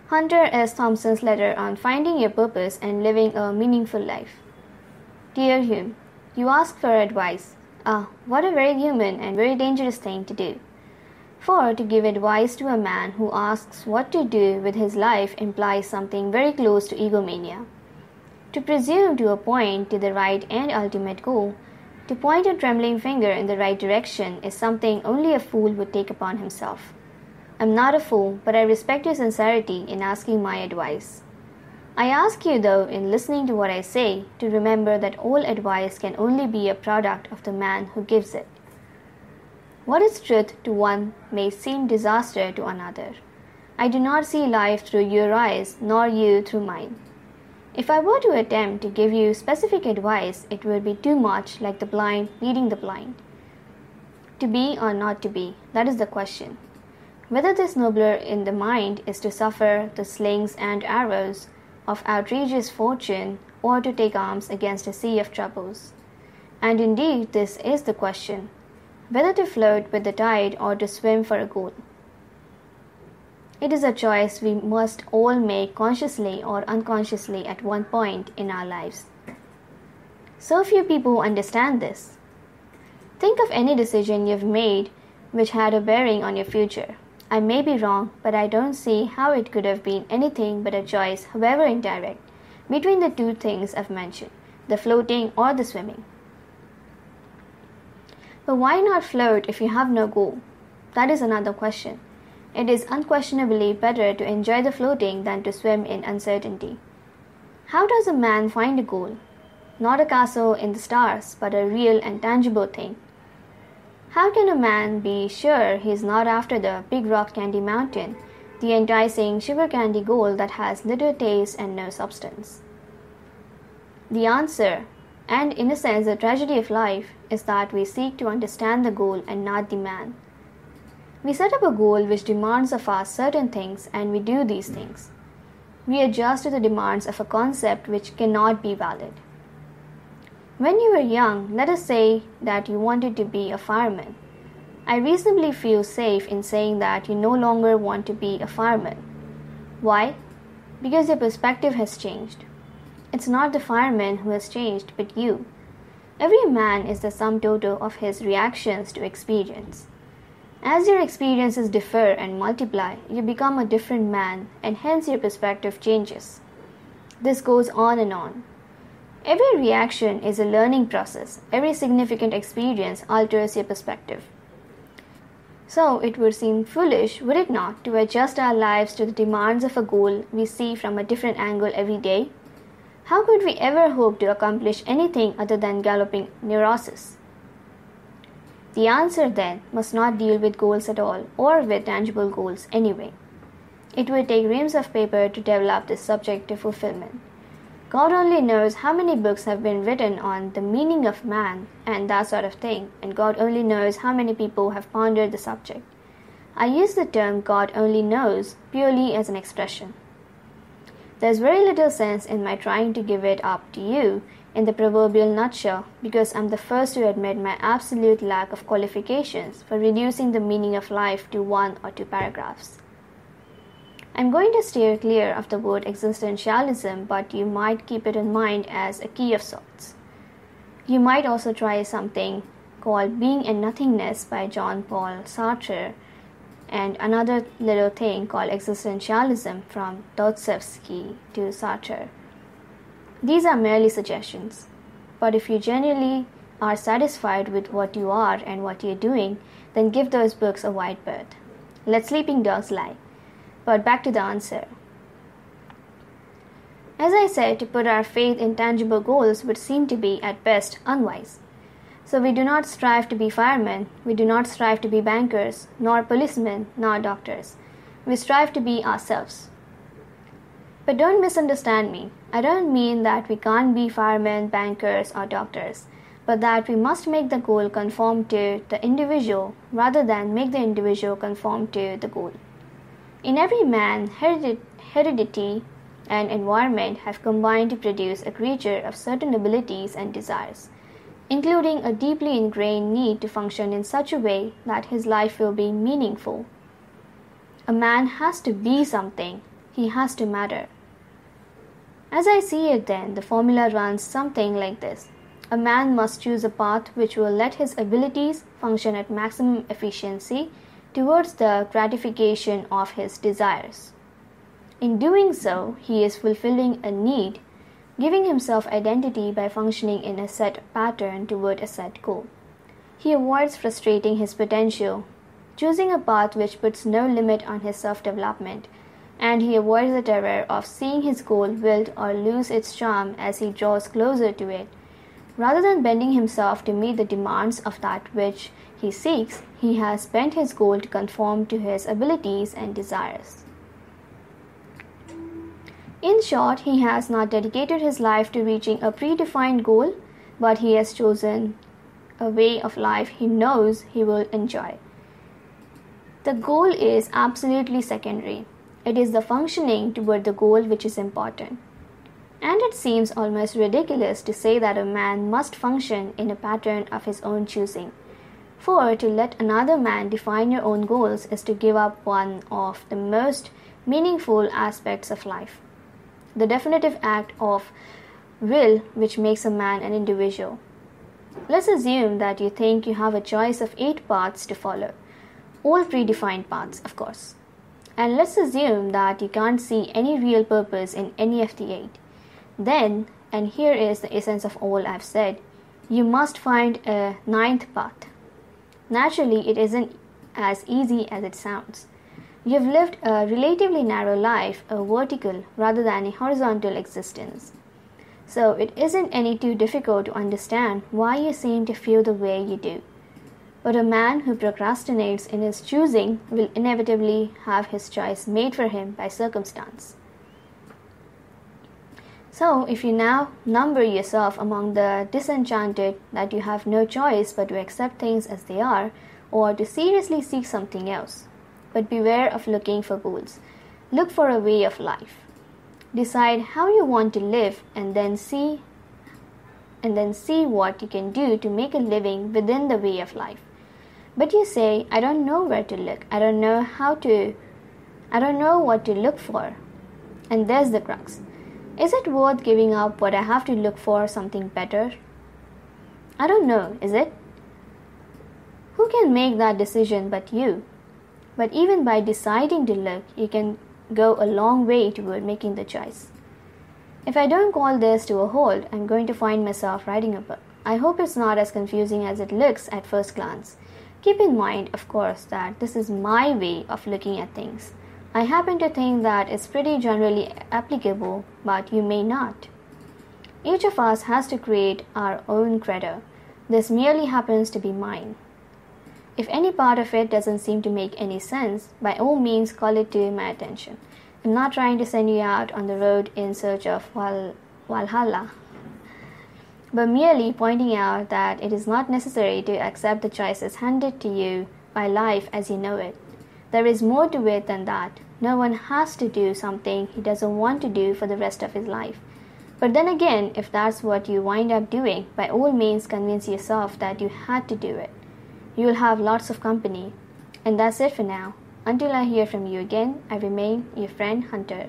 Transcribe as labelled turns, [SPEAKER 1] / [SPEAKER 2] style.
[SPEAKER 1] Hunter S. Thompson's letter on finding your purpose and living a meaningful life. Dear Hume, you ask for advice. Ah, what a very human and very dangerous thing to do. For to give advice to a man who asks what to do with his life implies something very close to egomania. To presume to point to the right and ultimate goal, to point a trembling finger in the right direction is something only a fool would take upon himself. I'm not a fool, but I respect your sincerity in asking my advice. I ask you, though, in listening to what I say, to remember that all advice can only be a product of the man who gives it. What is truth to one may seem disaster to another. I do not see life through your eyes, nor you through mine. If I were to attempt to give you specific advice, it would be too much like the blind leading the blind. To be or not to be, that is the question. Whether this nobler in the mind is to suffer the slings and arrows of outrageous fortune, or to take arms against a sea of troubles. And indeed this is the question, whether to float with the tide or to swim for a goal. It is a choice we must all make consciously or unconsciously at one point in our lives. So few people understand this. Think of any decision you've made which had a bearing on your future. I may be wrong, but I don't see how it could have been anything but a choice, however indirect, between the two things I've mentioned, the floating or the swimming. But why not float if you have no goal? That is another question. It is unquestionably better to enjoy the floating than to swim in uncertainty. How does a man find a goal? Not a castle in the stars, but a real and tangible thing. How can a man be sure he is not after the big rock candy mountain, the enticing sugar candy goal that has little taste and no substance? The answer, and in a sense the tragedy of life, is that we seek to understand the goal and not the man. We set up a goal which demands of us certain things and we do these things. We adjust to the demands of a concept which cannot be valid. When you were young, let us say that you wanted to be a fireman. I reasonably feel safe in saying that you no longer want to be a fireman. Why? Because your perspective has changed. It's not the fireman who has changed, but you. Every man is the sum total of his reactions to experience. As your experiences differ and multiply, you become a different man, and hence your perspective changes. This goes on and on. Every reaction is a learning process. Every significant experience alters your perspective. So it would seem foolish, would it not, to adjust our lives to the demands of a goal we see from a different angle every day? How could we ever hope to accomplish anything other than galloping neurosis? The answer then must not deal with goals at all, or with tangible goals anyway. It would take reams of paper to develop this subject to fulfillment. God only knows how many books have been written on the meaning of man and that sort of thing, and God only knows how many people have pondered the subject. I use the term God only knows purely as an expression. There's very little sense in my trying to give it up to you in the proverbial nutshell, because I'm the first to admit my absolute lack of qualifications for reducing the meaning of life to 1 or 2 paragraphs. I'm going to steer clear of the word existentialism, but you might keep it in mind as a key of sorts. You might also try something called Being and Nothingness by Jean-Paul Sartre, and another little thing called existentialism from Dostoevsky to Sartre. These are merely suggestions, but if you genuinely are satisfied with what you are and what you're doing, then give those books a wide berth. Let sleeping dogs lie. But back to the answer. As I said, to put our faith in tangible goals would seem to be, at best, unwise. So we do not strive to be firemen, we do not strive to be bankers, nor policemen, nor doctors. We strive to be ourselves. But don't misunderstand me. I don't mean that we can't be firemen, bankers, or doctors, but that we must make the goal conform to the individual rather than make the individual conform to the goal. In every man, heredity and environment have combined to produce a creature of certain abilities and desires, including a deeply ingrained need to function in such a way that his life will be meaningful. A man has to be something, He has to matter. As I see it then, the formula runs something like this. A man must choose a path which will let his abilities function at maximum efficiency towards the gratification of his desires. In doing so, he is fulfilling a need, giving himself identity by functioning in a set pattern toward a set goal. He avoids frustrating his potential, choosing a path which puts no limit on his self-development, and he avoids the terror of seeing his goal wilt or lose its charm as he draws closer to it. Rather than bending himself to meet the demands of that which he seeks, he has bent his goal to conform to his abilities and desires. In short, he has not dedicated his life to reaching a predefined goal, but he has chosen a way of life he knows he will enjoy. The goal is absolutely secondary. It is the functioning toward the goal which is important. And it seems almost ridiculous to say that a man must function in a pattern of his own choosing. For to let another man define your own goals is to give up one of the most meaningful aspects of life, the definitive act of will which makes a man an individual. Let's assume that you think you have a choice of 8 paths to follow, all predefined paths, of course. And let's assume that you can't see any real purpose in any of the 8. Then, and here is the essence of all I've said, you must find a 9th path. Naturally, it isn't as easy as it sounds. You've lived a relatively narrow life, a vertical rather than a horizontal existence. So it isn't any too difficult to understand why you seem to feel the way you do. But a man who procrastinates in his choosing will inevitably have his choice made for him by circumstance. So, if you now number yourself among the disenchanted that you have no choice but to accept things as they are, or to seriously seek something else, but beware of looking for goals. Look for a way of life. Decide how you want to live and then see what you can do to make a living within the way of life. But you say, I don't know where to look. I don't know what to look for. And there's the crux. Is it worth giving up what I have to look for something better? I don't know, is it? Who can make that decision but you? But even by deciding to look, you can go a long way toward making the choice. If I don't call this to a halt, I'm going to find myself writing a book. I hope it's not as confusing as it looks at first glance. Keep in mind, of course, that this is my way of looking at things. I happen to think that it's pretty generally applicable, but you may not. Each of us has to create our own credo. This merely happens to be mine. If any part of it doesn't seem to make any sense, by all means call it to my attention. I'm not trying to send you out on the road in search of Valhalla, but merely pointing out that it is not necessary to accept the choices handed to you by life as you know it. There is more to it than that. No one has to do something he doesn't want to do for the rest of his life. But then again, if that's what you wind up doing, by all means convince yourself that you had to do it. You will have lots of company. And that's it for now. Until I hear from you again, I remain your friend Hunter.